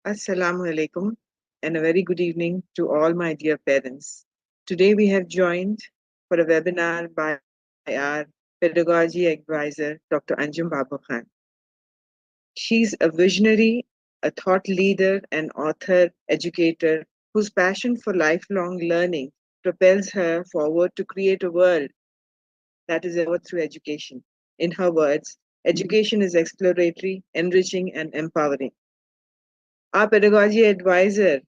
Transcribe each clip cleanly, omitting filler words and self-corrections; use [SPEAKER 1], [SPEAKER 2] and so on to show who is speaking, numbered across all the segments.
[SPEAKER 1] Assalamu alaikum and a very good evening to all my dear parents. Today we have joined for a webinar by our pedagogy advisor, Dr. Anjum Babukhan. She's a visionary, a thought leader, an author, educator whose passion for lifelong learning propels her forward to create a world that is ever through education. In her words, education is exploratory, enriching, and empowering. Our pedagogy advisor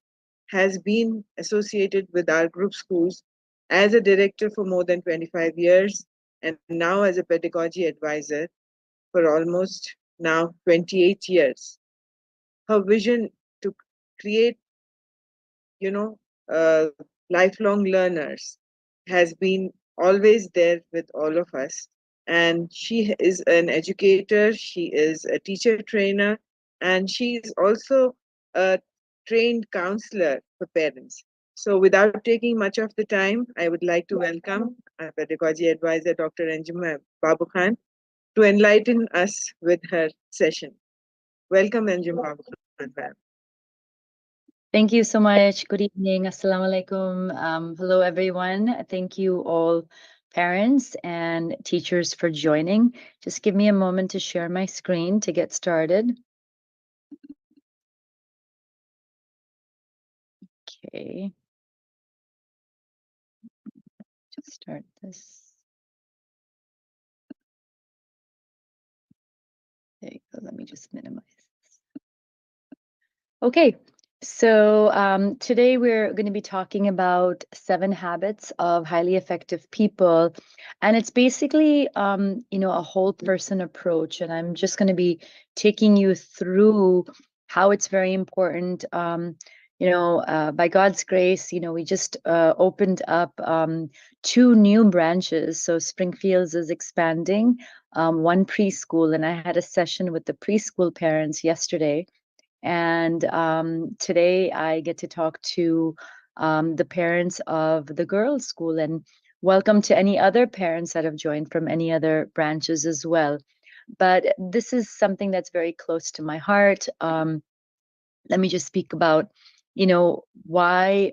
[SPEAKER 1] has been associated with our group schools as a director for more than 25 years and now as a pedagogy advisor for almost now 28 years. Her vision to create, you know, lifelong learners has been always there with all of us. And she is an educator, she is a teacher trainer, and she is also a trained counselor for parents. So, without taking much of the time, I would like to welcome our pedagogy advisor, Dr. Anjum Babukhan, to enlighten us with her session. Welcome, Anjum Babukhan, ma'am.
[SPEAKER 2] Thank you so much. Good evening. Assalamu alaikum. Hello, everyone. Thank you all parents and teachers for joining. Just give me a moment to share my screen to get started. Okay. Just start this. There you go. Let me just minimize this. Okay. So today we're going to be talking about 7 habits of highly effective people, and it's basically a whole person approach. And I'm just going to be taking you through how it's very important. By God's grace, we just opened up 2 new branches. So Springfields is expanding, one preschool, and I had a session with the preschool parents yesterday. And today I get to talk to the parents of the girls' school. And welcome to any other parents that have joined from any other branches as well. But this is something that's very close to my heart. Let me just speak about, why,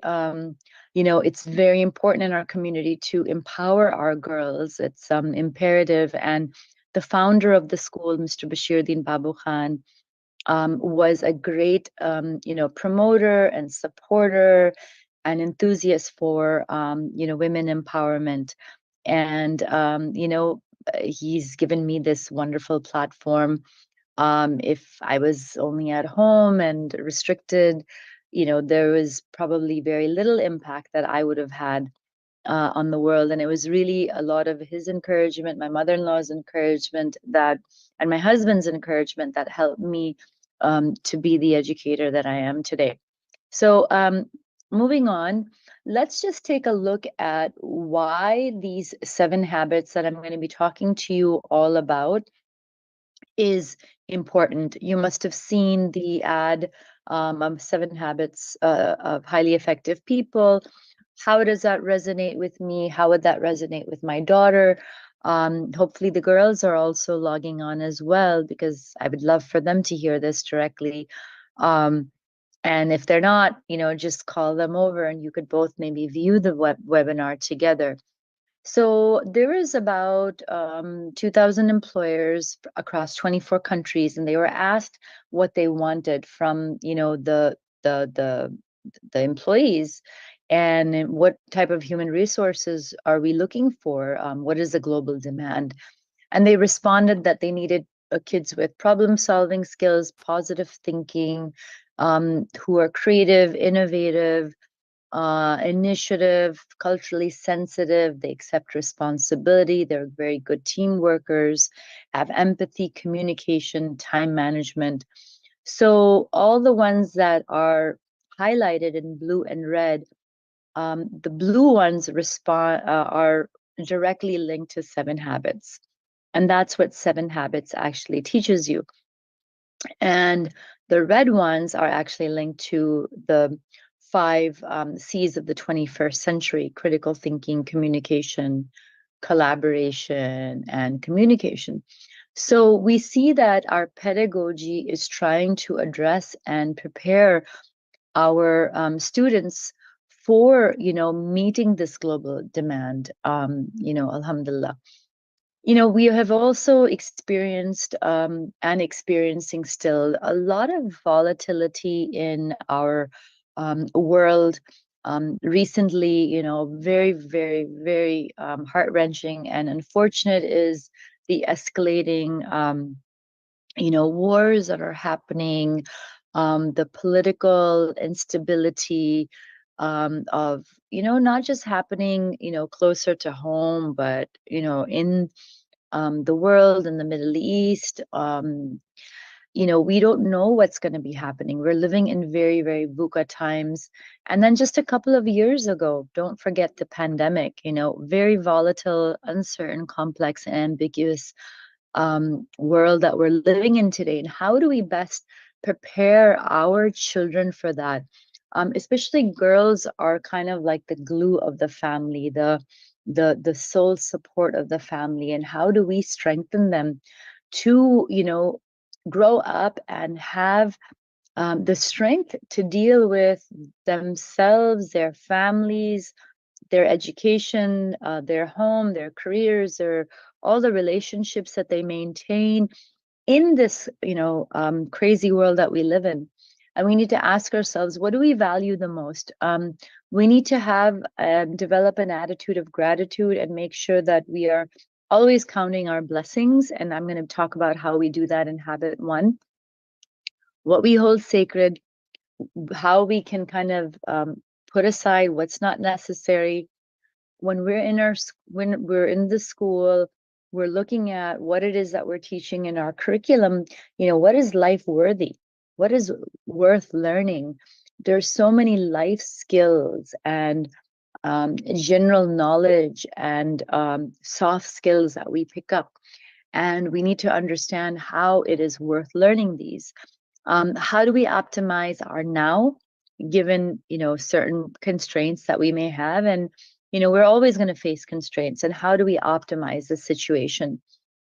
[SPEAKER 2] it's very important in our community to empower our girls. It's imperative. And the founder of the school, Mr. Bashiruddin Babukhan, was a great, promoter and supporter and enthusiast for, women empowerment. And, he's given me this wonderful platform. If I was only at home and restricted, there was probably very little impact that I would have had on the world. And it was really a lot of his encouragement, my mother-in-law's encouragement, and my husband's encouragement that helped me to be the educator that I am today. So moving on, let's just take a look at why these 7 habits that I'm going to be talking to you all about is important. You must have seen the ad of 7 habits of highly effective people. How does that resonate with me? How would that resonate with my daughter? Hopefully the girls are also logging on as well, because I would love for them to hear this directly. And if they're not, just call them over and you could both maybe view the webinar together. So there is about 2,000 employers across 24 countries, and they were asked what they wanted from, the employees, and what type of human resources are we looking for? What is the global demand? And they responded that they needed kids with problem-solving skills, positive thinking, who are creative, innovative, initiative, culturally sensitive, they accept responsibility, they're very good team workers, have empathy, communication, time management. So all the ones that are highlighted in blue and red, the blue ones are directly linked to 7 habits. And that's what 7 habits actually teaches you. And the red ones are actually linked to the 5 C's of the 21st century: critical thinking, communication, collaboration, and communication. So we see that our pedagogy is trying to address and prepare our students for, meeting this global demand. Alhamdulillah. We have also experienced and experiencing still a lot of volatility in our world. Recently, very, very, very heart-wrenching and unfortunate is the escalating, wars that are happening, the political instability of, not just happening, closer to home, but, in the world, in the Middle East. We don't know what's going to be happening. We're living in very, very VUCA times. And then just a couple of years ago, don't forget the pandemic, very volatile, uncertain, complex, and ambiguous world that we're living in today. And how do we best prepare our children for that? Especially girls are kind of like the glue of the family, the sole support of the family. And how do we strengthen them to, grow up and have the strength to deal with themselves, their families, their education, their home, their careers, their all the relationships that they maintain in this, crazy world that we live in. And we need to ask ourselves, what do we value the most? We need to have develop an attitude of gratitude and make sure that we are always counting our blessings. And I'm going to talk about how we do that in habit one, what we hold sacred, how we can kind of put aside what's not necessary. When when we're in the school, we're looking at what it is that we're teaching in our curriculum. What is life worthy? What is worth learning? There's so many life skills and general knowledge and soft skills that we pick up, and we need to understand how it is worth learning these. How do we optimize our now, given certain constraints that we may have? And we're always going to face constraints. And how do we optimize the situation?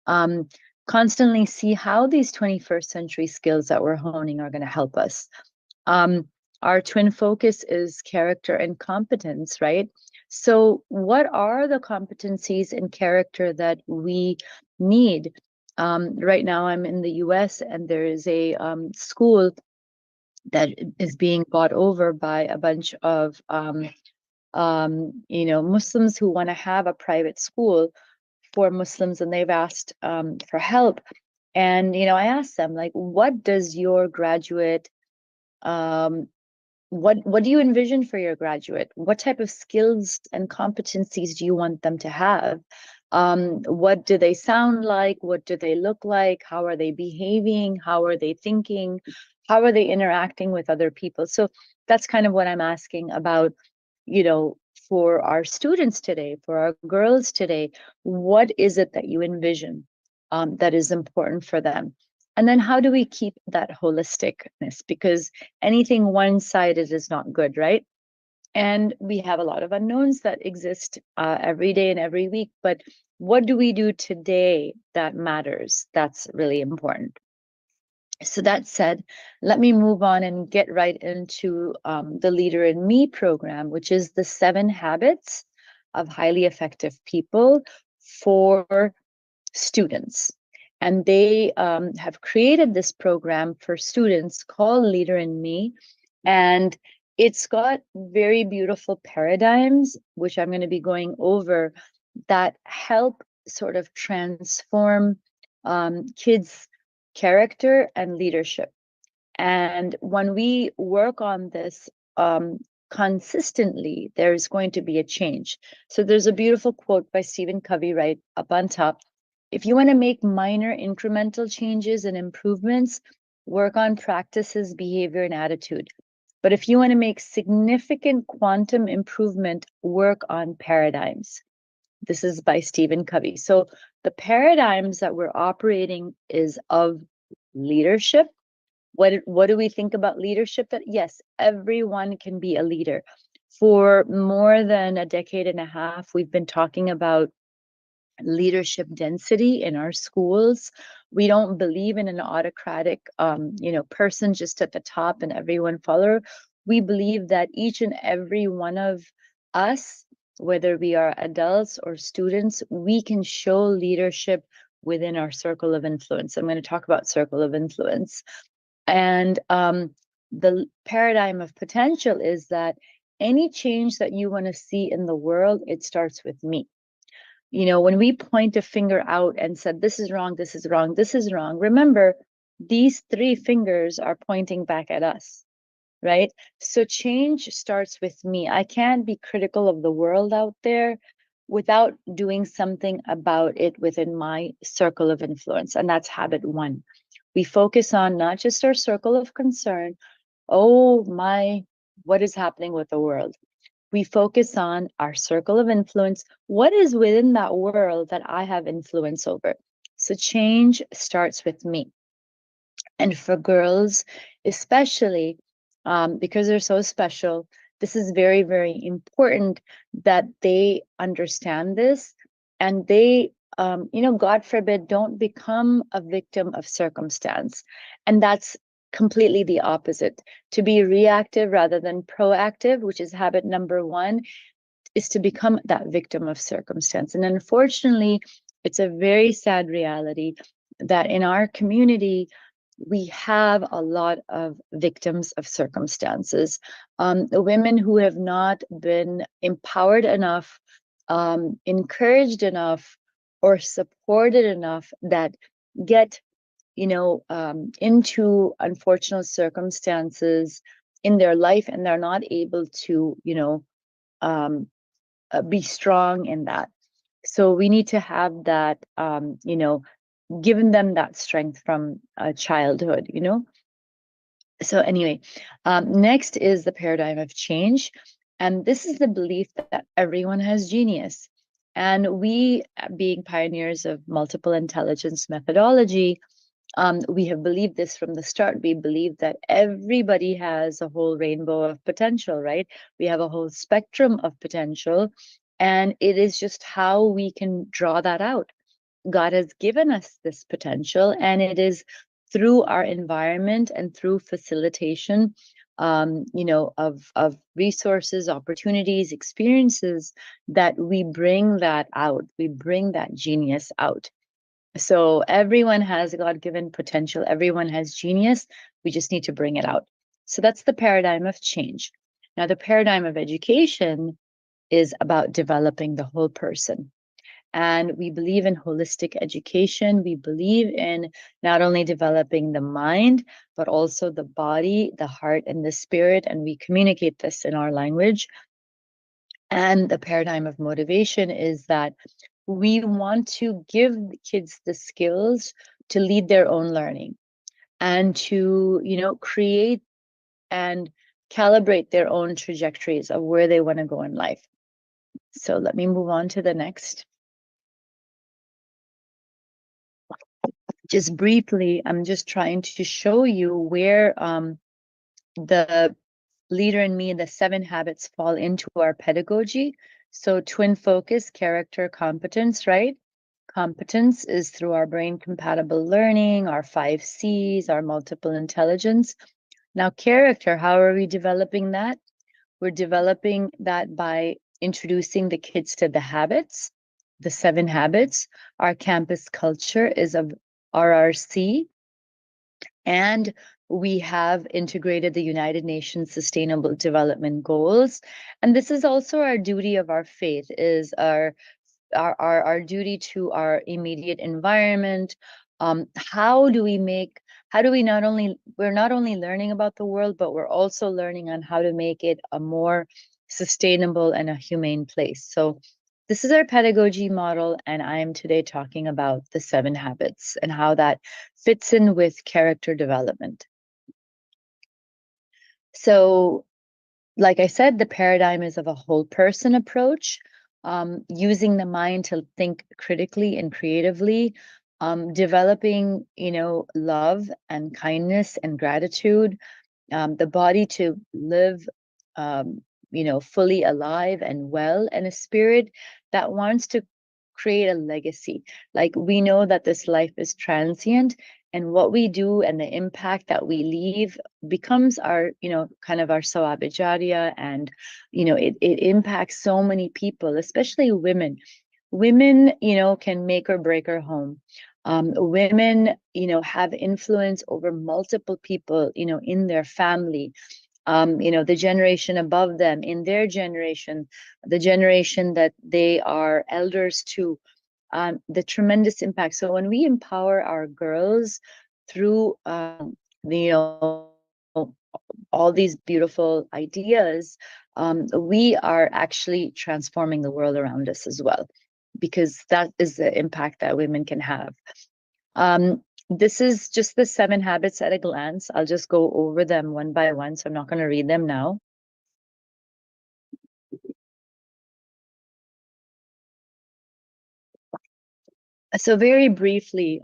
[SPEAKER 2] Um, Constantly see how these 21st century skills that we're honing are going to help us. Um, our twin focus is character and competence, right? So, what are the competencies and character that we need? Right now, I'm in the US, and there is a school that is being bought over by a bunch of Muslims who want to have a private school for Muslims, and they've asked for help. And I asked them, like, what does your graduate um, what do you envision for your graduate? What type of skills and competencies do you want them to have? What do they sound like? What do they look like? How are they behaving? How are they thinking? How are they interacting with other people? So that's kind of what I'm asking about, you know, for our students today, for our girls today. What is it that you envision that is important for them? And then how do we keep that holisticness? Because anything one-sided is not good, right? And we have a lot of unknowns that exist every day and every week. But what do we do today that matters? That's really important. So that said, let me move on and get right into the Leader in Me program, which is the 7 habits of highly effective people for students. And they have created this program for students called Leader in Me. And it's got very beautiful paradigms, which I'm going to be going over, that help sort of transform kids' character and leadership. And when we work on this consistently, there's going to be a change. So there's a beautiful quote by Stephen Covey right up on top. If you want to make minor incremental changes and improvements, work on practices, behavior, and attitude. But if you want to make significant quantum improvement, work on paradigms. This is by Stephen Covey. So the paradigms that we're operating is of leadership. What do we think about leadership? That yes, everyone can be a leader. For more than a decade and a half, we've been talking about leadership density in our schools. We don't believe in an autocratic, person just at the top and everyone follow. We believe that each and every one of us, whether we are adults or students, we can show leadership within our circle of influence. I'm going to talk about circle of influence. And the paradigm of potential is that any change that you want to see in the world, it starts with me. When we point a finger out and said, this is wrong, this is wrong, this is wrong, remember, these three fingers are pointing back at us, right? So change starts with me. I can't be critical of the world out there without doing something about it within my circle of influence. And that's habit one. We focus on not just our circle of concern, oh my, what is happening with the world? We focus on our circle of influence. What is within that world that I have influence over? So change starts with me. And for girls, especially because they're so special, this is very, very important that they understand this and they, God forbid, don't become a victim of circumstance. And that's completely the opposite. To be reactive rather than proactive, which is habit number one, is to become that victim of circumstance. And unfortunately, it's a very sad reality that in our community, we have a lot of victims of circumstances, the women who have not been empowered enough, encouraged enough, or supported enough that get, into unfortunate circumstances in their life, and they're not able to, um, be strong in that. So we need to have that, given them that strength from childhood. So anyway, next is the paradigm of change. And this is the belief that everyone has genius. And we, being pioneers of multiple intelligence methodology, we have believed this from the start. We believe that everybody has a whole rainbow of potential, right? We have a whole spectrum of potential, and it is just how we can draw that out. God has given us this potential, and it is through our environment and through facilitation, of resources, opportunities, experiences, that we bring that out. We bring that genius out. So everyone has God-given potential. Everyone has genius. We just need to bring it out. So that's the paradigm of change. Now, the paradigm of education is about developing the whole person. And we believe in holistic education. We believe in not only developing the mind, but also the body, the heart, and the spirit. And we communicate this in our language. And the paradigm of motivation is that we want to give kids the skills to lead their own learning and to, create and calibrate their own trajectories of where they want to go in life. So let me move on to the next. Just briefly, I'm just trying to show you where the leader in me, the 7 habits, fall into our pedagogy. So twin focus, character, competence, right? Competence is through our brain compatible learning, our 5 C's, our multiple intelligence. Now, character, how are we developing that? We're developing that by introducing the kids to the habits, the 7 habits. Our campus culture is of RRC, and we have integrated the United Nations Sustainable Development Goals. And this is also our duty of our faith, is our duty to our immediate environment. How do we not only, we're not only learning about the world, but we're also learning on how to make it a more sustainable and a humane place. So this is our pedagogy model, and I am today talking about the 7 habits and how that fits in with character development. So, like I said, the paradigm is of a whole person approach, using the mind to think critically and creatively, developing, love and kindness and gratitude, the body to live, fully alive and well, and a spirit that wants to create a legacy. Like, we know that this life is transient, and what we do and the impact that we leave becomes our, kind of our sawabijariya, and it impacts so many people, especially women. Women, can make or break our home. Women, have influence over multiple people, in their family, the generation above them, in their generation, the generation that they are elders to, the tremendous impact. So when we empower our girls through, all these beautiful ideas, we are actually transforming the world around us as well, because that is the impact that women can have. This is just the 7 habits at a glance. I'll just go over them one by one, so I'm not going to read them now. So very briefly,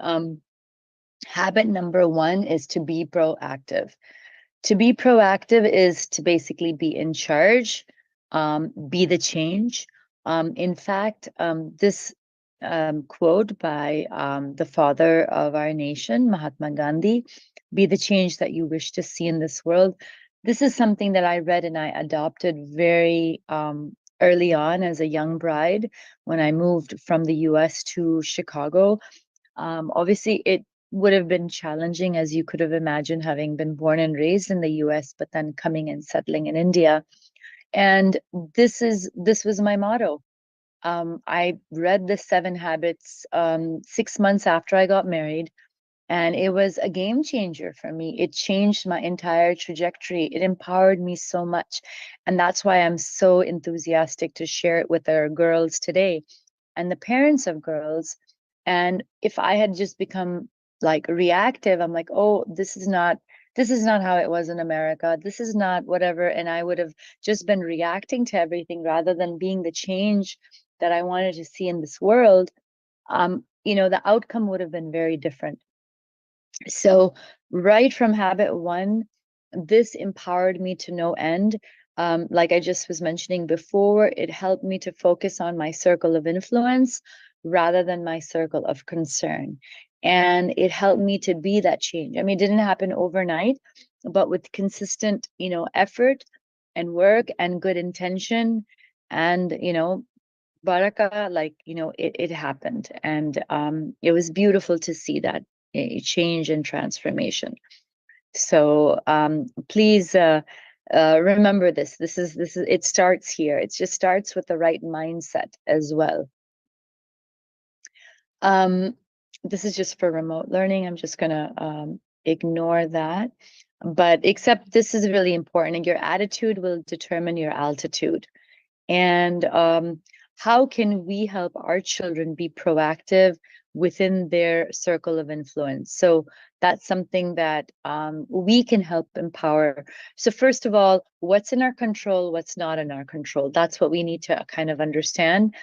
[SPEAKER 2] habit number 1 is to be proactive. To be proactive is to basically be in charge, be the change. In fact, this quote by the father of our nation, Mahatma Gandhi, be the change that you wish to see in this world. This is something that I read and I adopted very early on as a young bride when I moved from the US to Chicago. Obviously, it would have been challenging, as you could have imagined, having been born and raised in the US, but then coming and settling in India. And this was my motto. I read the 7 habits 6 months after I got married, and it was a game changer for me. It changed my entire trajectory. It empowered me so much. And that's why I'm so enthusiastic to share it with our girls today and the parents of girls. And if I had just become like reactive, I'm like, oh, this is not how it was in America. This is not whatever. And I would have just been reacting to everything rather than being the change that I wanted to see in this world. The outcome would have been very different. So, right from habit 1, this empowered me to no end. Like I just was mentioning before, it helped me to focus on my circle of influence rather than my circle of concern. And it helped me to be that change. I mean, it didn't happen overnight, but with consistent, effort and work and good intention and, baraka, like, it happened. And it was beautiful to see that change and transformation. So please remember this. This is it starts here. It just starts with the right mindset as well. Um, this is just for remote learning. I'm just gonna ignore that. But except this is really important, and your attitude will determine your altitude. And how can we help our children be proactive within their circle of influence? So that's something that we can help empower. So first of all, what's in our control, what's not in our control? That's what we need to kind of understand.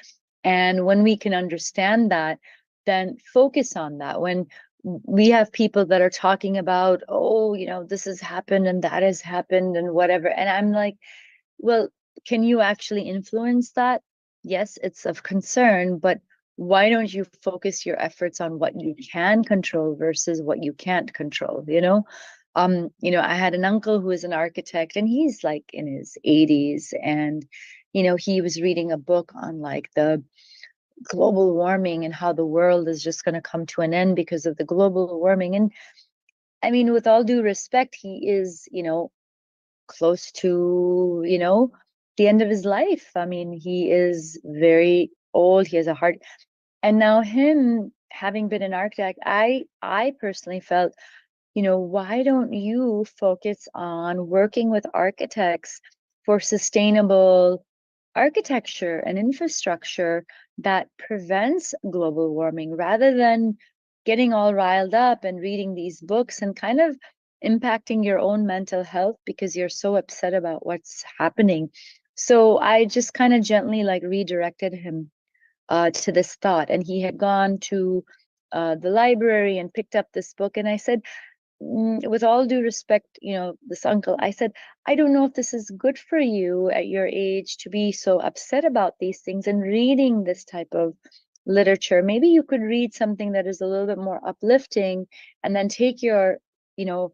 [SPEAKER 2] And when we can understand that, then focus on that. When we have people that are talking about, oh, this has happened and that has happened and whatever. And I'm like, well, can you actually influence that? Yes, it's of concern, but why don't you focus your efforts on what you can control versus what you can't control, I had an uncle who is an architect, and he's like in his 80s, and he was reading a book on like the global warming and how the world is just going to come to an end because of the global warming. And I mean, with all due respect, he is, close to, the end of his life. I mean, he is very old. He has a heart. And now him having been an architect, I personally felt, why don't you focus on working with architects for sustainable architecture and infrastructure that prevents global warming rather than getting all riled up and reading these books and kind of impacting your own mental health because you're so upset about what's happening. So I just kind of gently like redirected him to this thought. And he had gone to the library and picked up this book. And I said, with all due respect, this uncle, I said, I don't know if this is good for you at your age to be so upset about these things and reading this type of literature, maybe you could read something that is a little bit more uplifting, and then take your, you know,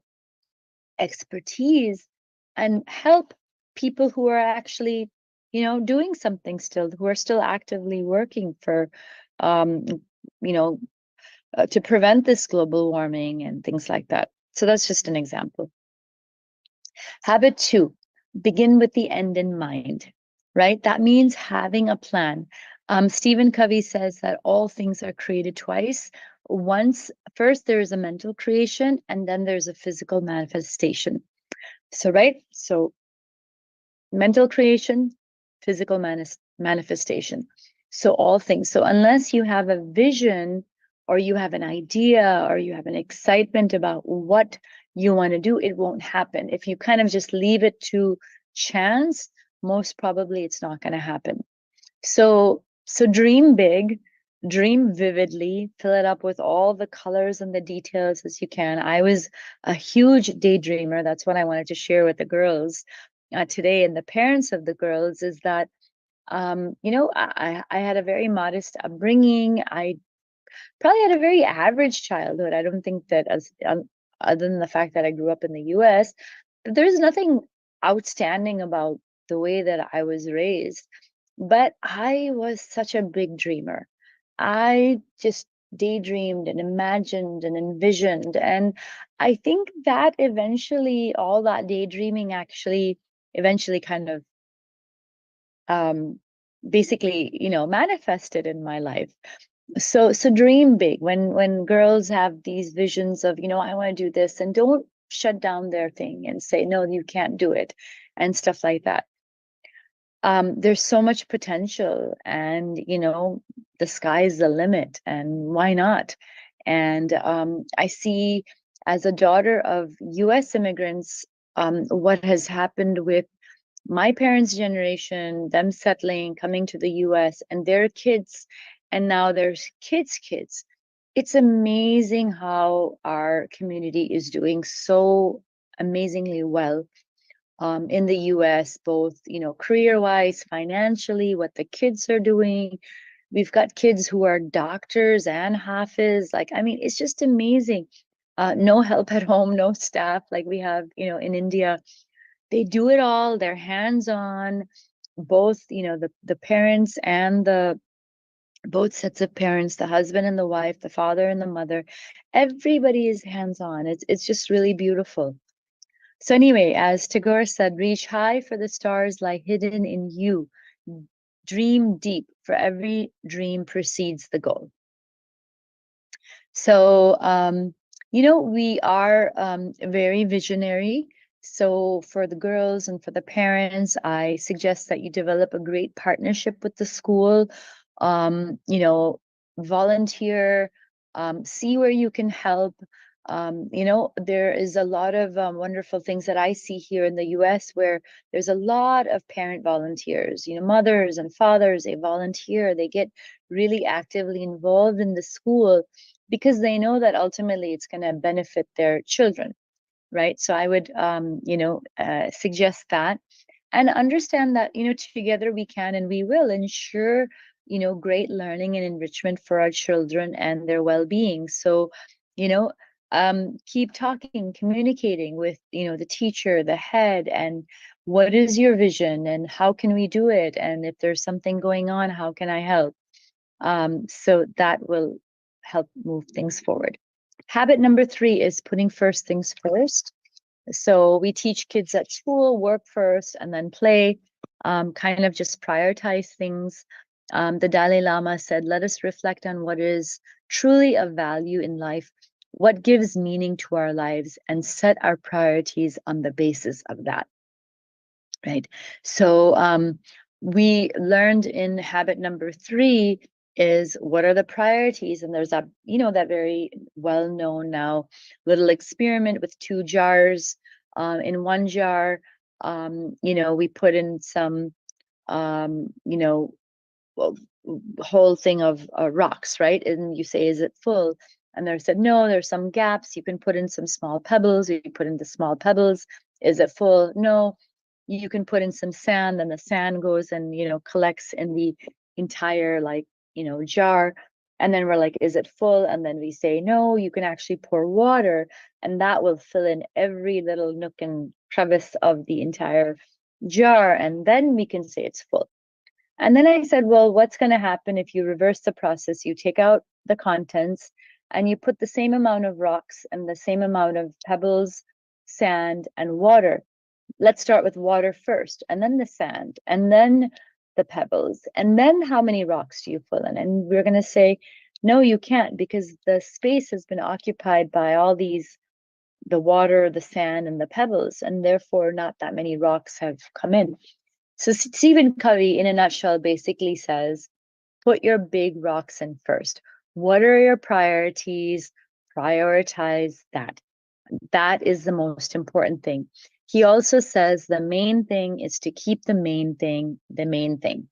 [SPEAKER 2] expertise and help people who are actually, you know, doing something still, who are still actively working for, um, you know, to prevent this global warming and things like that. So that's just an example. Habit 2, begin with the end in mind, right? That means having a plan. Stephen Covey says that all things are created twice. Once, first there's a mental creation, and then there's a physical manifestation. So, right? So, mental creation, physical manifestation. So, all things. So, unless you have a vision, or you have an idea, or you have an excitement about what you want to do, it won't happen. If you kind of just leave it to chance, most probably it's not going to happen. So dream big, dream vividly, fill it up with all the colors and the details as you can. I was a huge daydreamer. That's what I wanted to share with the girls today, and the parents of the girls, is that you know, I had a very modest upbringing. I probably had a very average childhood. I don't think that, as other than the fact that I grew up in the US, that there's nothing outstanding about the way that I was raised. But I was such a big dreamer. I just daydreamed and imagined and envisioned. And I think that eventually, all that daydreaming actually eventually kind of um, basically, you know, manifested in my life. So dream big. When girls have these visions of, you know, I want to do this, and don't shut down their thing and say, no, you can't do it, and stuff like that. There's so much potential, and you know, the sky's the limit, and why not? And I see, as a daughter of US immigrants, what has happened with my parents' generation, them settling, coming to the US, and their kids, and now there's kids. It's amazing how our community is doing so amazingly well in the US, both, you know, career-wise, financially, what the kids are doing. We've got kids who are doctors and hafiz. Like, I mean, it's just amazing. No help at home, no staff like we have, you know, in India. They do it all. They're hands-on. Both, you know, the parents and the both sets of parents, the husband and the wife, the father and the mother, everybody is hands-on. It's just really beautiful. So anyway, as Tagore said, reach high, for the stars lie hidden in you. Dream deep, for every dream precedes the goal. So, you know, we are very visionary. So, for the girls and for the parents, I suggest that you develop a great partnership with the school. You know, volunteer, see where you can help. You know, there is a lot of wonderful things that I see here in the US, where there's a lot of parent volunteers, you know, mothers and fathers, they volunteer, they get really actively involved in the school because they know that ultimately it's going to benefit their children, right? So I would, you know, suggest that, and understand that, you know, together we can and we will ensure, you know, great learning and enrichment for our children and their well-being. So, you know, keep talking, communicating with, you know, the teacher, the head, and what is your vision and how can we do it? And if there's something going on, how can I help? So that will help move things forward. Habit number 3 is putting first things first. So we teach kids at school, work first and then play, kind of just prioritize things. The Dalai Lama said, let us reflect on what is truly of value in life, what gives meaning to our lives, and set our priorities on the basis of that. Right. So we learned in habit number 3 is what are the priorities, and there's that, you know, that very well known now little experiment with 2 jars. In one jar, you know, we put in some, you know, well, whole thing of rocks, right? And you say, is it full? And they said, no, there's some gaps. You can put in some small pebbles. You put in the small pebbles. Is it full? No. You can put in some sand, and the sand goes and, you know, collects in the entire, like, jar, and then we're like, is it full? And then we say, no, you can actually pour water, and that will fill in every little nook and crevice of the entire jar, and then we can say it's full. And then I said, well, what's going to happen if you reverse the process? You take out the contents and you put the same amount of rocks and the same amount of pebbles, sand, and water. Let's start with water first, and then the sand, and then the pebbles, and then how many rocks do you fill in? And we're going to say, no, you can't, because the space has been occupied by all these, the water, the sand, and the pebbles, and therefore not that many rocks have come in. So Stephen Covey, in a nutshell, basically says, put your big rocks in first. What are your priorities? Prioritize that. That is the most important thing. He also says the main thing is to keep the main thing the main thing.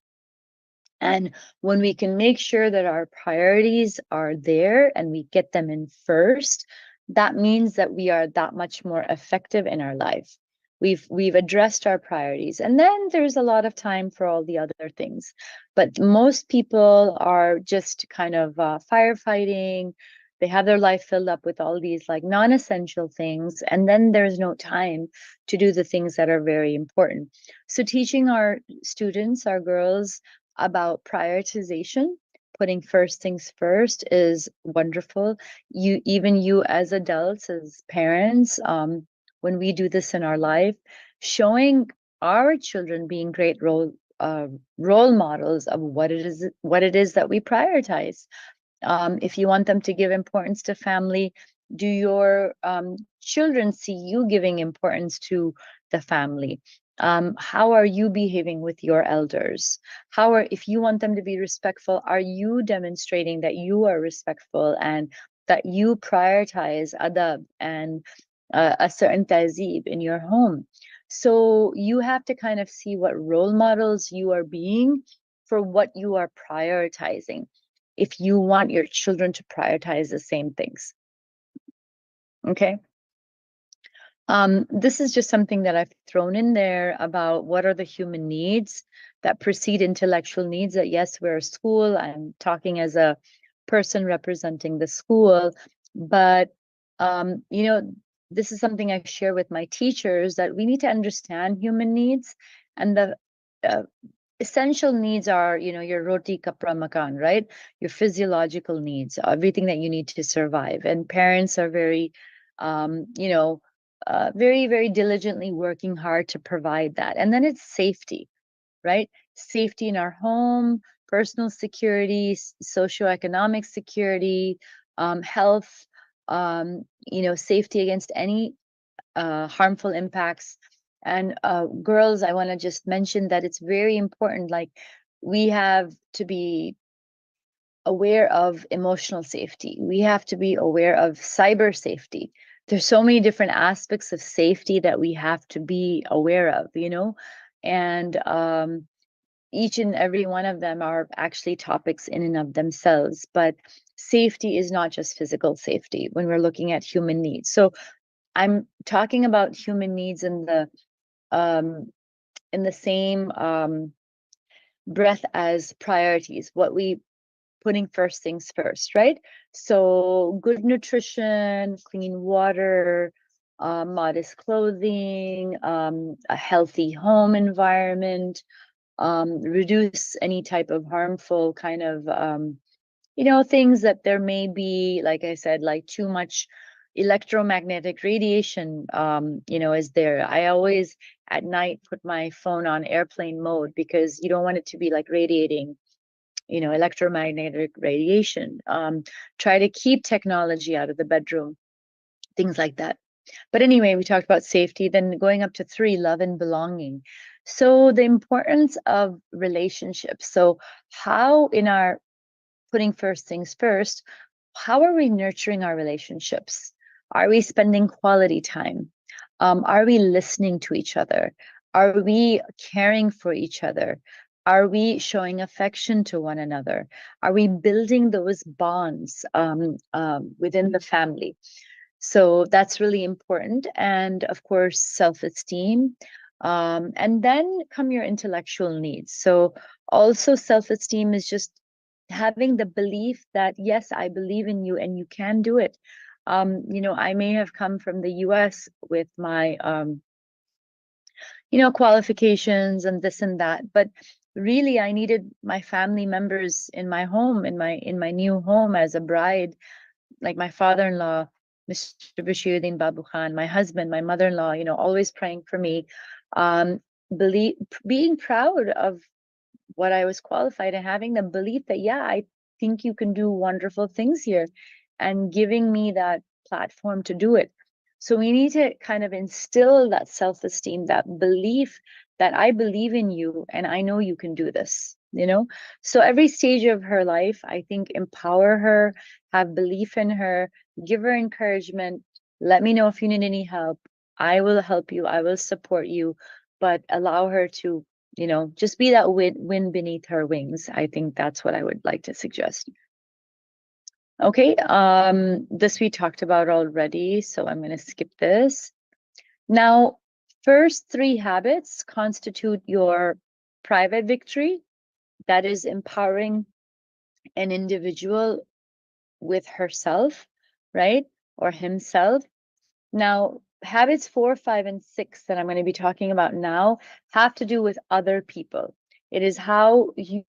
[SPEAKER 2] And when we can make sure that our priorities are there and we get them in first, that means that we are that much more effective in our life. We've addressed our priorities, and then there's a lot of time for all the other things. But most people are just kind of firefighting. They have their life filled up with all these like non-essential things, and then there's no time to do the things that are very important. So teaching our students, our girls, about prioritization, putting first things first, is wonderful. You as adults, as parents, when we do this in our life, showing our children being great role models of what it is that we prioritize. If you want them to give importance to family, do your children see you giving importance to the family? How are you behaving with your elders? If you want them to be respectful, are you demonstrating that you are respectful and that you prioritize adab and a certain tahzeeb in your home? So you have to kind of see what role models you are being for what you are prioritizing, if you want your children to prioritize the same things. Okay. This is just something that I've thrown in there about what are the human needs that precede intellectual needs. That yes, we're a school. I'm talking as a person representing the school, but this is something I share with my teachers, that we need to understand human needs, and the uh, essential needs are, your roti kapra makan, right? Your physiological needs, everything that you need to survive. And parents are very, very, very diligently working hard to provide that. And then it's safety, right? Safety in our home, personal security, socioeconomic security, health, safety against any harmful impacts. And girls, I want to just mention that it's very important. Like, we have to be aware of emotional safety. We have to be aware of cyber safety. There's so many different aspects of safety that we have to be aware of, and each and every one of them are actually topics in and of themselves. But safety is not just physical safety when we're looking at human needs. So I'm talking about human needs um, in the same breath as priorities. What we putting first things first, right? So good nutrition, clean water, modest clothing, a healthy home environment, reduce any type of harmful kind of things that there may be, like I said, like too much electromagnetic radiation, is there. I always at night put my phone on airplane mode, because you don't want it to be like radiating, electromagnetic radiation. Try to keep technology out of the bedroom, things like that. But anyway, we talked about safety. Then going up to 3, love and belonging. So the importance of relationships. So how, in our putting first things first, how are we nurturing our relationships? Are we spending quality time? Are we listening to each other? Are we caring for each other? Are we showing affection to one another? Are we building those bonds within the family? So that's really important. And of course, self-esteem. And then come your intellectual needs. So also self-esteem is just having the belief that, yes, I believe in you and you can do it. I may have come from the US with my, qualifications and this and that, but really I needed my family members in my home, in my new home as a bride, like my father-in-law, Mr. Bashiruddin Babukhan, my husband, my mother-in-law, always praying for me, um, believe, being proud of what I was qualified and having the belief that, yeah, I think you can do wonderful things here, and giving me that platform to do it. So we need to kind of instill that self-esteem, that belief that I believe in you and I know you can do this. So every stage of her life, I think, empower her, have belief in her, give her encouragement. Let me know if you need any help. I will help you. I will support you, but allow her to just be that wind beneath her wings. I think that's what I would like to suggest. Okay, this we talked about already, so I'm going to skip this. Now, first three habits constitute your private victory, that is empowering an individual with herself, right? Or himself. Now, habits 4, 5, and 6 that I'm going to be talking about now have to do with other people. It is how you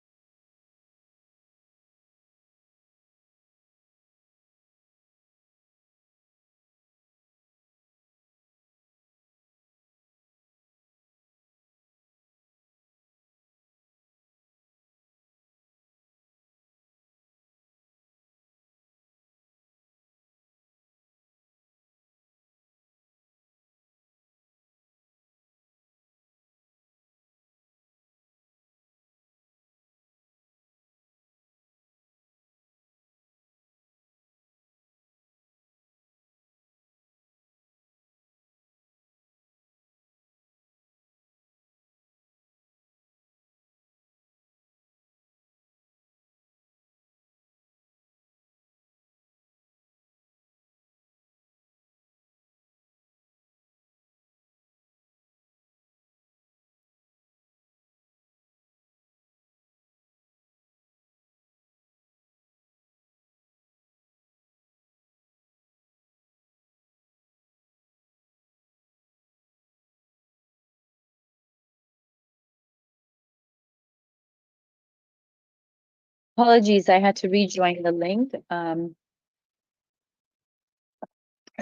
[SPEAKER 2] apologies, I had to rejoin the link.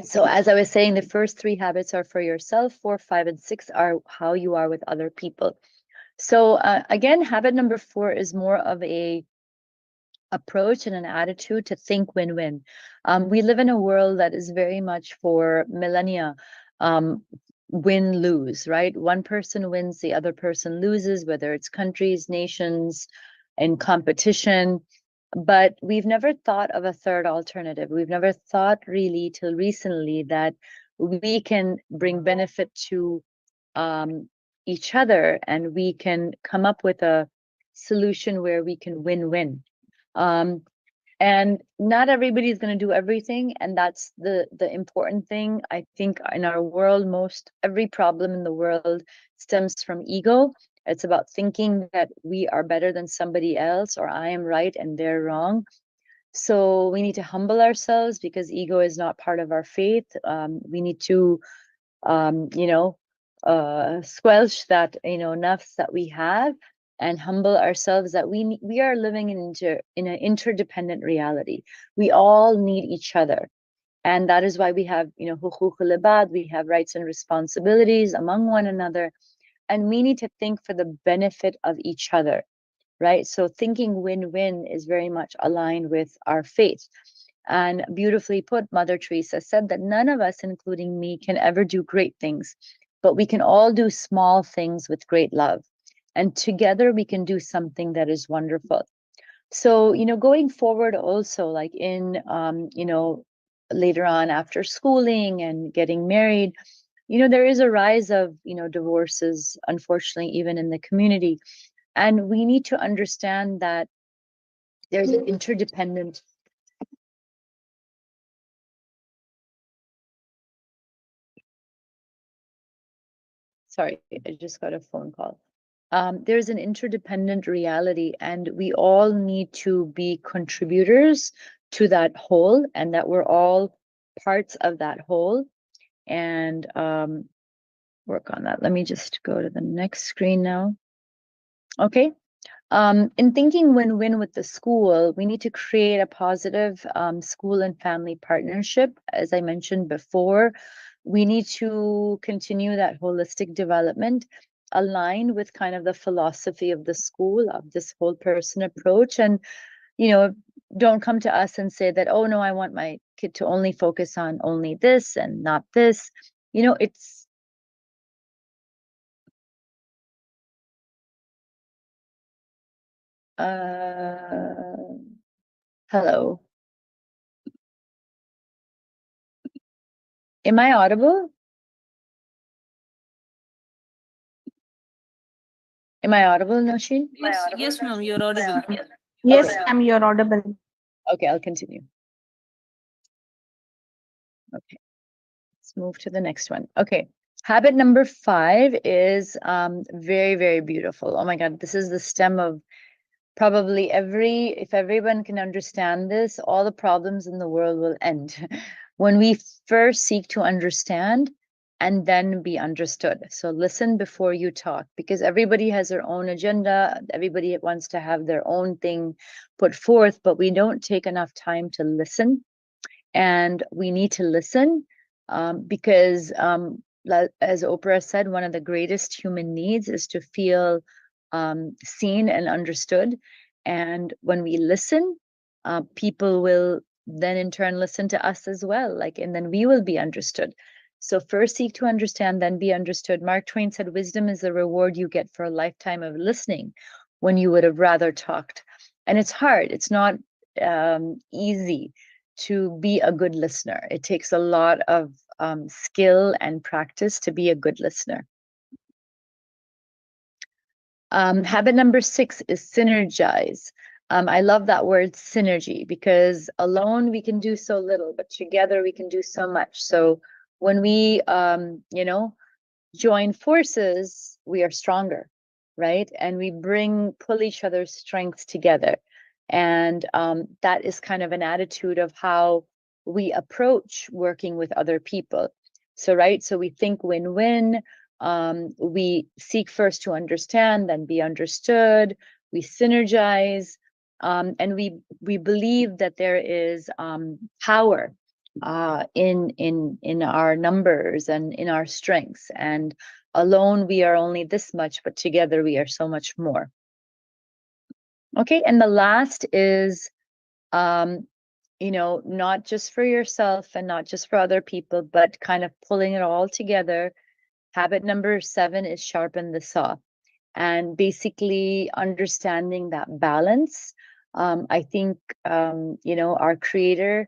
[SPEAKER 2] So as I was saying, the first three habits are for yourself, 4, 5, and 6 are how you are with other people. So again, habit number 4 is more of a approach and an attitude to think win-win. We live in a world that is very much for millennia, win-lose, right? One person wins, the other person loses, whether it's countries, nations, in competition. But we've never thought of a third alternative. We've never thought really till recently that we can bring benefit to each other, and we can come up with a solution where we can win-win. Um, and not everybody is going to do everything, and that's the important thing. I think in our world, most every problem in the world stems from ego. It's about thinking that we are better than somebody else, or I am right and they're wrong. So we need to humble ourselves, because ego is not part of our faith. We need to um, you know, squelch that, nafs that we have, and humble ourselves that we are living in an interdependent reality. We all need each other. And that is why we have, hukuk al-ibad, we have rights and responsibilities among one another. And we need to think for the benefit of each other, right? So thinking win-win is very much aligned with our faith. And beautifully put, Mother Teresa said that none of us, including me, can ever do great things, but we can all do small things with great love. And together we can do something that is wonderful. So, going forward also, like in, later on after schooling and getting married, there is a rise of, divorces, unfortunately, even in the community. And we need to understand that there's an interdependent. Sorry, I just got a phone call. there's an interdependent reality, and we all need to be contributors to that whole, and that we're all parts of that whole, and work on that. Let me just go to the next screen now. Okay. In thinking win-win with the school, we need to create a positive school and family partnership. As I mentioned before, we need to continue that holistic development aligned with kind of the philosophy of the school, of this whole person approach. And, don't come to us and say that, oh no, I want my kid to only focus on only this and not this. It's hello. Am I audible? Am I audible, Nosheen?
[SPEAKER 3] Yes, ma'am, you're audible.
[SPEAKER 4] Yes,
[SPEAKER 2] Okay.
[SPEAKER 4] ma'am, you're audible.
[SPEAKER 2] Okay, I'll continue. Okay, let's move to the next one. Okay, habit number 5 is very, very beautiful. Oh my God, this is the stem of probably if everyone can understand this, all the problems in the world will end. When we first seek to understand and then be understood. So listen before you talk, because everybody has their own agenda. Everybody wants to have their own thing put forth, but we don't take enough time to listen. And we need to listen because, as Oprah said, one of the greatest human needs is to feel seen and understood. And when we listen, people will then in turn listen to us as well, and then we will be understood. So first seek to understand, then be understood. Mark Twain said, wisdom is the reward you get for a lifetime of listening when you would have rather talked. And it's hard. It's not easy to be a good listener. It takes a lot of skill and practice to be a good listener. Habit number 6 is synergize. I love that word synergy, because alone we can do so little, but together we can do so much. So when we, join forces, we are stronger, right? And we pull each other's strengths together. And that is kind of an attitude of how we approach working with other people. So, right, so we think win-win. We seek first to understand, then be understood. We synergize, and we believe that there is power in our numbers and in our strengths. And alone we are only this much, but together we are so much more. Okay, and the last is not just for yourself and not just for other people, but kind of pulling it all together. Habit number 7 is sharpen the saw, and basically understanding that balance. I think our creator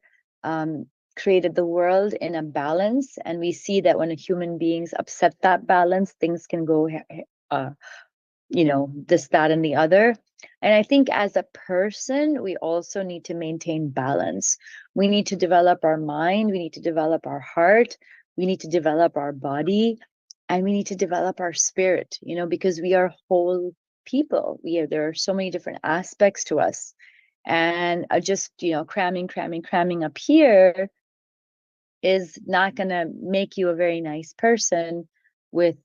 [SPEAKER 2] created the world in a balance, and we see that when human beings upset that balance, things can go this, that, and the other. And I think as a person, we also need to maintain balance. We need to develop our mind, we need to develop our heart, we need to develop our body, and we need to develop our spirit, because we are whole people. There are so many different aspects to us. And just, cramming up here is not going to make you a very nice person with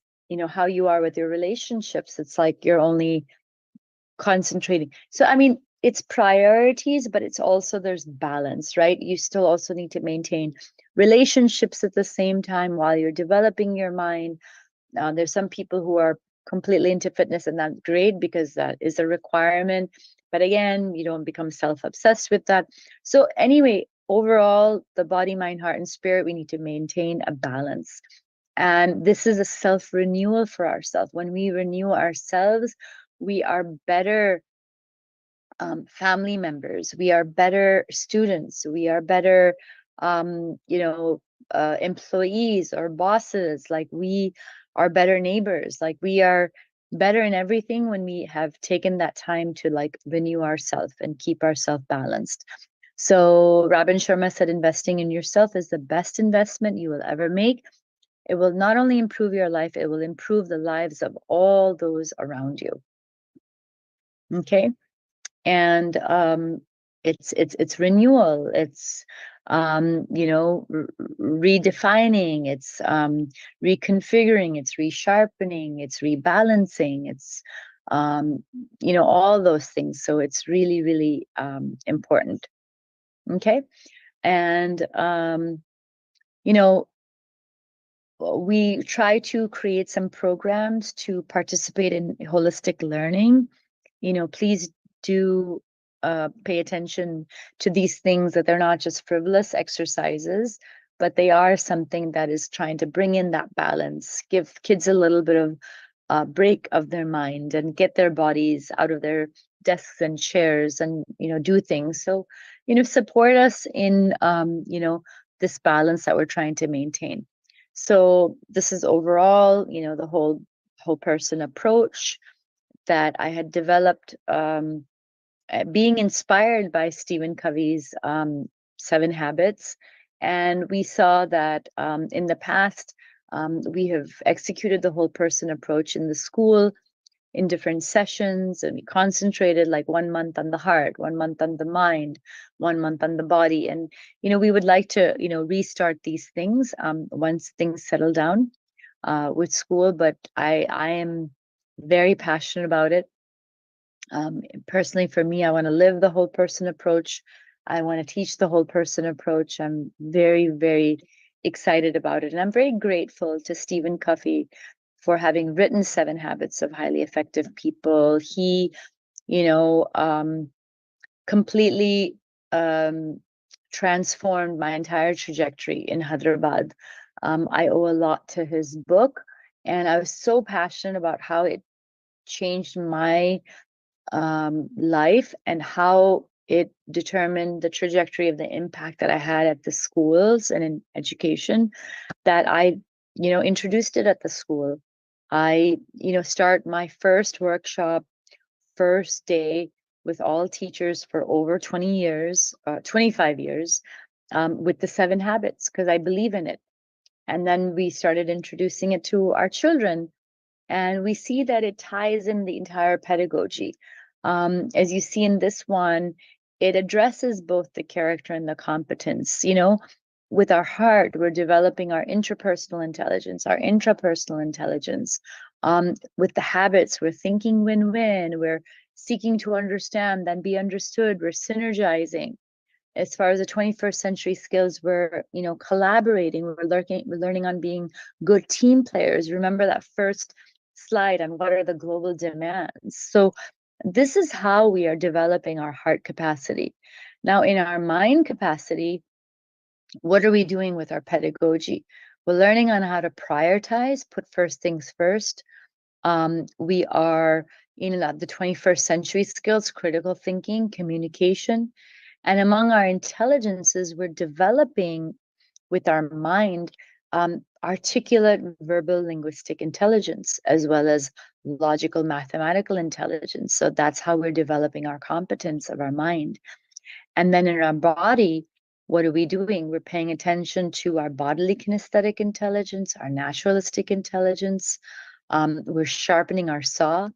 [SPEAKER 2] how you are with your relationships. It's like you're only concentrating. So I mean, it's priorities, but it's also, there's balance, right? You still also need to maintain relationships at the same time while you're developing your mind. There's some people who are completely into fitness, and that's great because that is a requirement. But again, you don't become self-obsessed with that. So anyway, overall, the body, mind, heart, and spirit, we need to maintain a balance. And this is a self-renewal for ourselves. When we renew ourselves, we are better family members, we are better students, we are better employees or bosses, like we are better neighbors, like we are better in everything when we have taken that time to renew ourselves and keep ourselves balanced. So Robin Sharma said, investing in yourself is the best investment you will ever make. it will not only improve your life, it will improve the lives of all those around you. Okay. And it's renewal, it's redefining, it's reconfiguring, it's resharpening, it's rebalancing, it's all those things. So it's really, really important. Okay. And we try to create some programs to participate in holistic learning. Please do pay attention to these things, that they're not just frivolous exercises, but they are something that is trying to bring in that balance, give kids a little bit of a break of their mind and get their bodies out of their desks and chairs and, do things. So, support us in, this balance that we're trying to maintain. So this is overall, the whole person approach that I had developed, being inspired by Stephen Covey's 7 Habits. And we saw that in the past, we have executed the whole person approach in the school in different sessions, and we concentrated like 1 month on the heart, 1 month on the mind, 1 month on the body. And, we would like to, restart these things once things settle down with school. But I am very passionate about it. Personally, for me, I want to live the whole person approach. I want to teach the whole person approach. I'm very, very excited about it. And I'm very grateful to Stephen Covey for having written 7 Habits of Highly Effective People. He, completely transformed my entire trajectory in Hyderabad. I owe a lot to his book, and I was so passionate about how it changed my life and how it determined the trajectory of the impact that I had at the schools and in education, that I, introduced it at the school. I, start my first workshop, first day with all teachers for over 20 years, 25 years, with the 7 habits, because I believe in it. And then we started introducing it to our children, and we see that it ties in the entire pedagogy. As you see in this one, it addresses both the character and the competence. With our heart, we're developing our interpersonal intelligence, our intrapersonal intelligence. With the habits, we're thinking win-win, we're seeking to understand, then be understood, we're synergizing. As far as the 21st century skills, we're collaborating, we're learning on being good team players. Remember that first slide on what are the global demands. So this is how we are developing our heart capacity. Now, in our mind capacity, what are we doing with our pedagogy? We're learning on how to prioritize, put first things first. We are the 21st century skills, critical thinking, communication. And among our intelligences, we're developing with our mind articulate verbal linguistic intelligence, as well as logical mathematical intelligence. So that's how we're developing our competence of our mind. And then in our body, what are we doing? We're paying attention to our bodily kinesthetic intelligence, our naturalistic intelligence. We're sharpening our saw,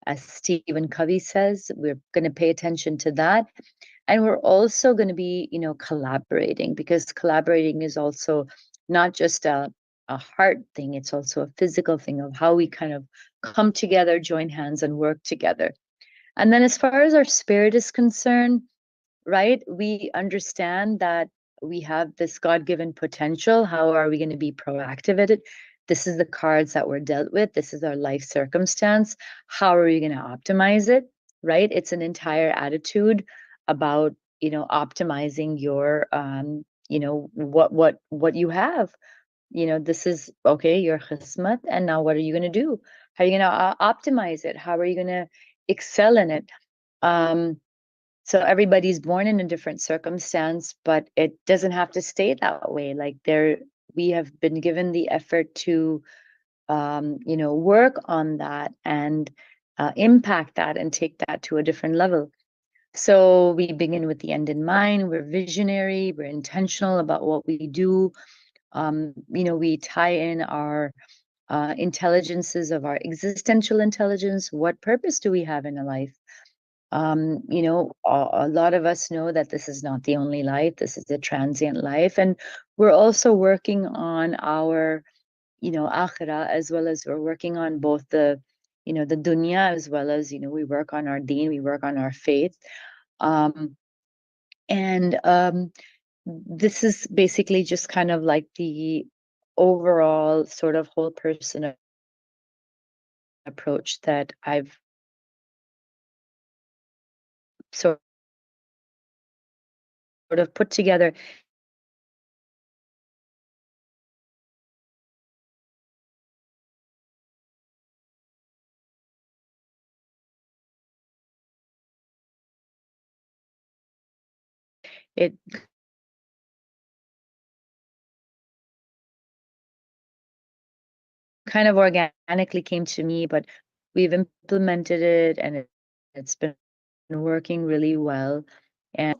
[SPEAKER 2] as Stephen Covey says. We're going to pay attention to that. And we're also going to be, collaborating, because collaborating is also not just a heart thing, it's also a physical thing of how we kind of come together, join hands, and work together. And then as far as our spirit is concerned, right, we understand that we have this God-given potential. How are we going to be proactive at it? This is the cards that we're dealt with. This is our life circumstance. How are we going to optimize it? Right? It's an entire attitude about, optimizing your, what you have. This is okay, your khismat, and now what are you going to do? How are you going to optimize it? How are you going to excel in it? So everybody's born in a different circumstance, but it doesn't have to stay that way. Like we have been given the effort to, work on that and impact that and take that to a different level. So we begin with the end in mind. We're visionary. We're intentional about what we do. We tie in our intelligences of our existential intelligence. What purpose do we have in a life? A lot of us know that this is not the only life. This is a transient life, and we're also working on our, akhirah, as well as we're working on both the dunya, as well as, we work on our deen, we work on our faith. And this is basically just kind of like the overall sort of whole person approach that I've sort of put together. It kind of organically came to me, but we've implemented it, and it's been working really well. And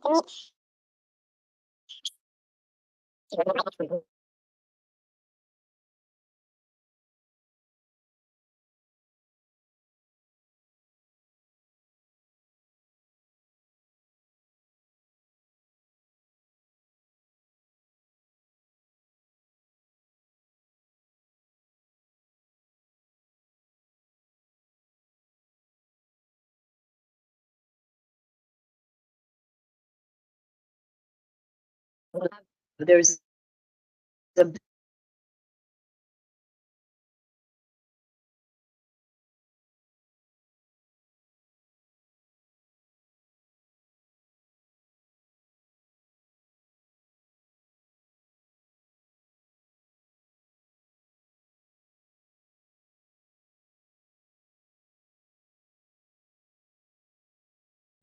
[SPEAKER 2] there's a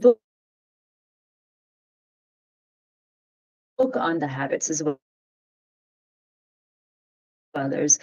[SPEAKER 2] book on the habits as well. There's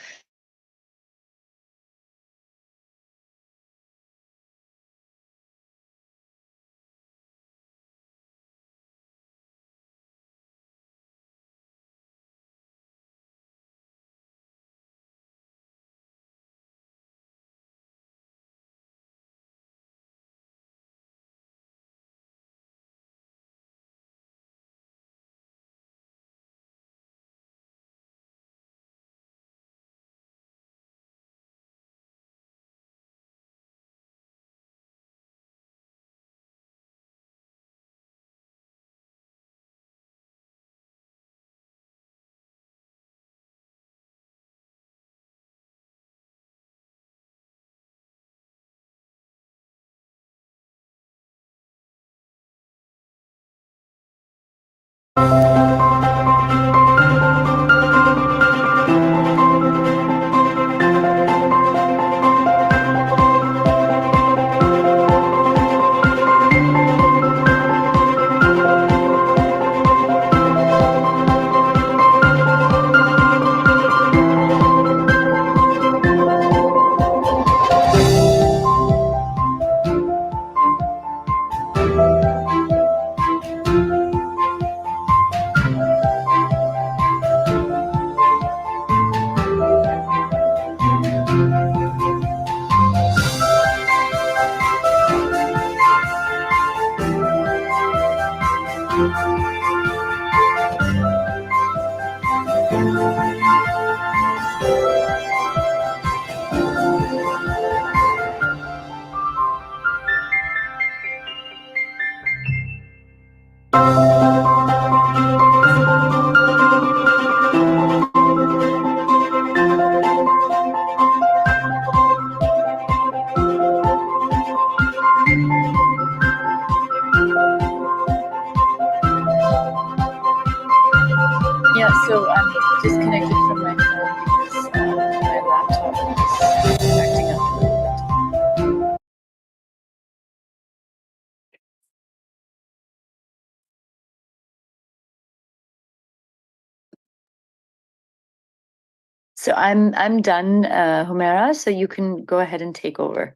[SPEAKER 2] so I'm disconnected from my phone because my laptop is acting up a little bit. So I'm done, Humaira. So you can go ahead and take over.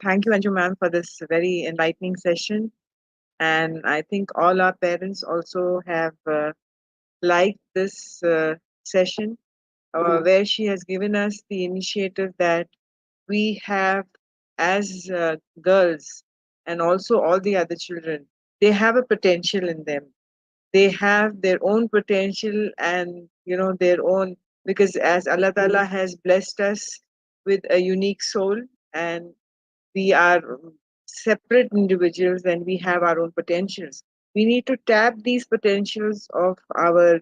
[SPEAKER 1] Thank you, Anju ma'am, for this very enlightening session. And I think all our parents also have liked this session where she has given us the initiative that we have as girls and also all the other children. They have a potential in them. They have their own potential and their own, because as Allah Ta'ala has blessed us with a unique soul, and we are separate individuals and we have our own potentials. We need to tap these potentials of our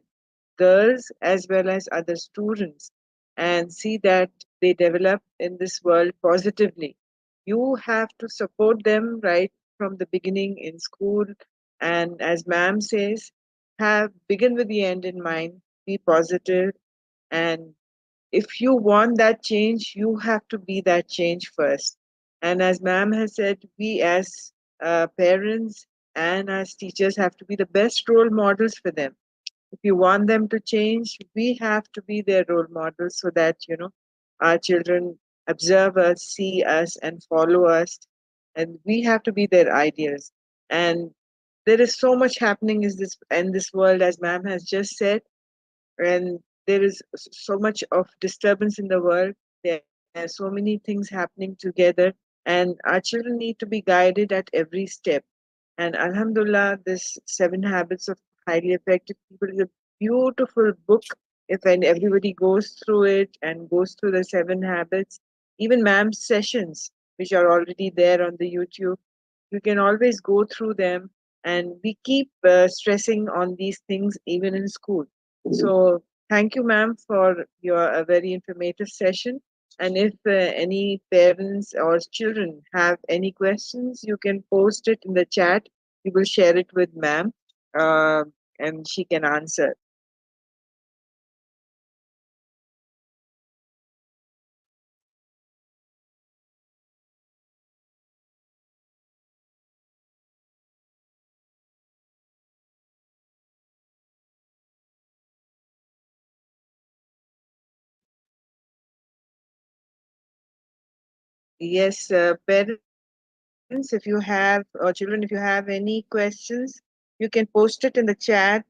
[SPEAKER 1] girls as well as other students and see that they develop in this world positively. You have to support them right from the beginning in school, and as ma'am says, have begin with the end in mind, be positive, and if you want that change, you have to be that change first. And as ma'am has said, we as parents and as teachers have to be the best role models for them. If you want them to change, we have to be their role models so that our children observe us, see us, and follow us, and we have to be their ideas. And there is so much happening is this in this world, as ma'am has just said, and there is so much of disturbance in the world. There are so many things happening together, and our children need to be guided at every step. And Alhamdulillah, this Seven Habits of Highly Effective People is a beautiful book. If and everybody goes through it and goes through the seven habits, even ma'am's sessions, which are already there on the YouTube, you can always go through them. And we keep stressing on these things even in school. So thank you, ma'am, for your very informative session. And if any parents or children have any questions, you can post it in the chat. We will share it with ma'am, uh, and she can answer. Yes, parents, if you have, or children, if you have any questions, you can post it in the chat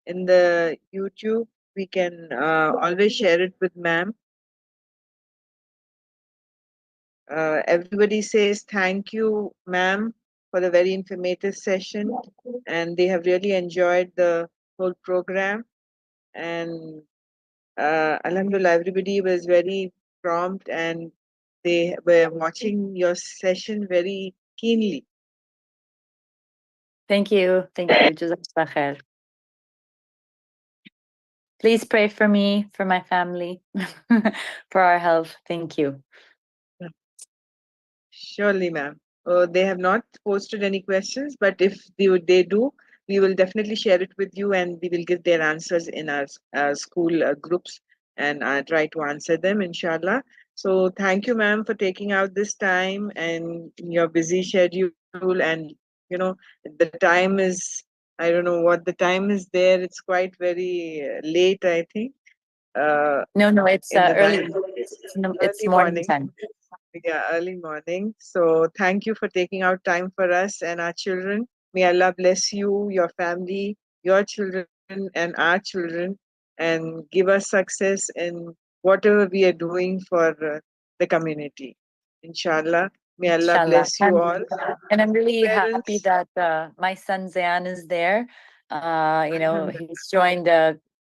[SPEAKER 1] in the YouTube. We can always share it with ma'am. Everybody says thank you, ma'am, for the very informative session, and they have really enjoyed the whole program. And Alhamdulillah, everybody was very prompt and they were watching your session very keenly.
[SPEAKER 2] Thank you. Thank you. Jazakallah khair. Please pray for me, for my family, for our health. Thank you.
[SPEAKER 1] Surely, ma'am. They have not posted any questions, but if they do, we will definitely share it with you and we will give their answers in our school groups and try to answer them, inshallah. So, thank you, ma'am, for taking out this time and in your busy schedule. And, you know, the time is, I don't know what the time is there. It's quite very late, I think,
[SPEAKER 2] No, it's
[SPEAKER 1] in the night,
[SPEAKER 2] early. It's
[SPEAKER 1] early
[SPEAKER 2] morning
[SPEAKER 1] morning.
[SPEAKER 2] time.
[SPEAKER 1] Yeah, early morning. So thank you for taking out time for us and our children. May Allah bless you, your family, your children, and our children, and give us success in whatever we are doing for the community. Inshallah. May Allah
[SPEAKER 2] Inshallah.
[SPEAKER 1] bless you all.
[SPEAKER 2] And I'm really happy
[SPEAKER 1] Parents,
[SPEAKER 2] that my son Zayan is there.
[SPEAKER 1] Alhamdulillah.
[SPEAKER 2] He's joined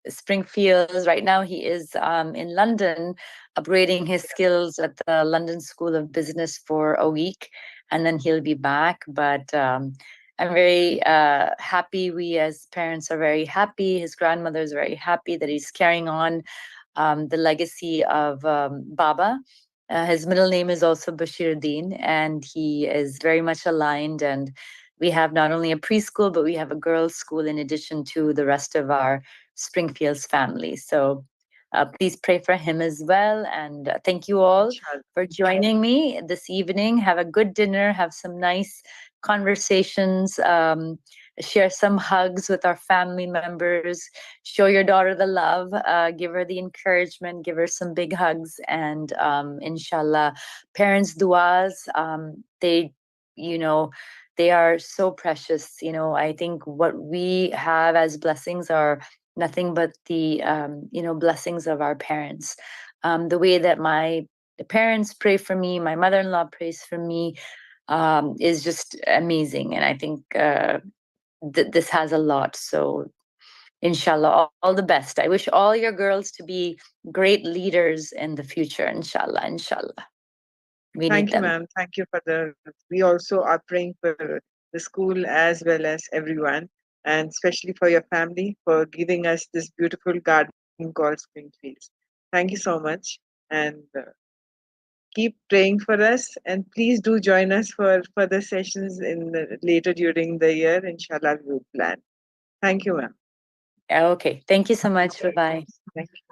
[SPEAKER 2] Springfields. Right now, he is in London, upgrading his skills at the London School of Business for a week, and then he'll be back. But I'm very happy. We as parents are very happy. His grandmother is very happy that he's carrying on the legacy of Baba. His middle name is also Bashiruddin, and he is very much aligned. And we have not only a preschool, but we have a girls' school in addition to the rest of our Springfields family. So please pray for him as well. And thank you all
[SPEAKER 1] Inshallah.
[SPEAKER 2] for joining me this evening. Have a good dinner, have some nice conversations. share some hugs with our family members, show your daughter the love, give her the encouragement, give her some big hugs, and inshallah, parents' duas, they, you know, they are so precious. I think what we have as blessings are nothing but the blessings of our parents. The way that my parents pray for me, my mother-in-law prays for me, is just amazing. And I think this has a lot. So inshallah, all the best. I wish all your girls to be great leaders in the future. Inshallah. We need
[SPEAKER 1] Thank you,
[SPEAKER 2] them.
[SPEAKER 1] ma'am. Thank you for we also are praying for the school as well as everyone, and especially for your family for giving us this beautiful garden called Springfields. Thank you so much. And keep praying for us. And please do join us for further sessions later during the year. Inshallah, we will plan. Thank you, ma'am.
[SPEAKER 2] Okay. Thank you so much. Bye-bye.
[SPEAKER 1] Thank you.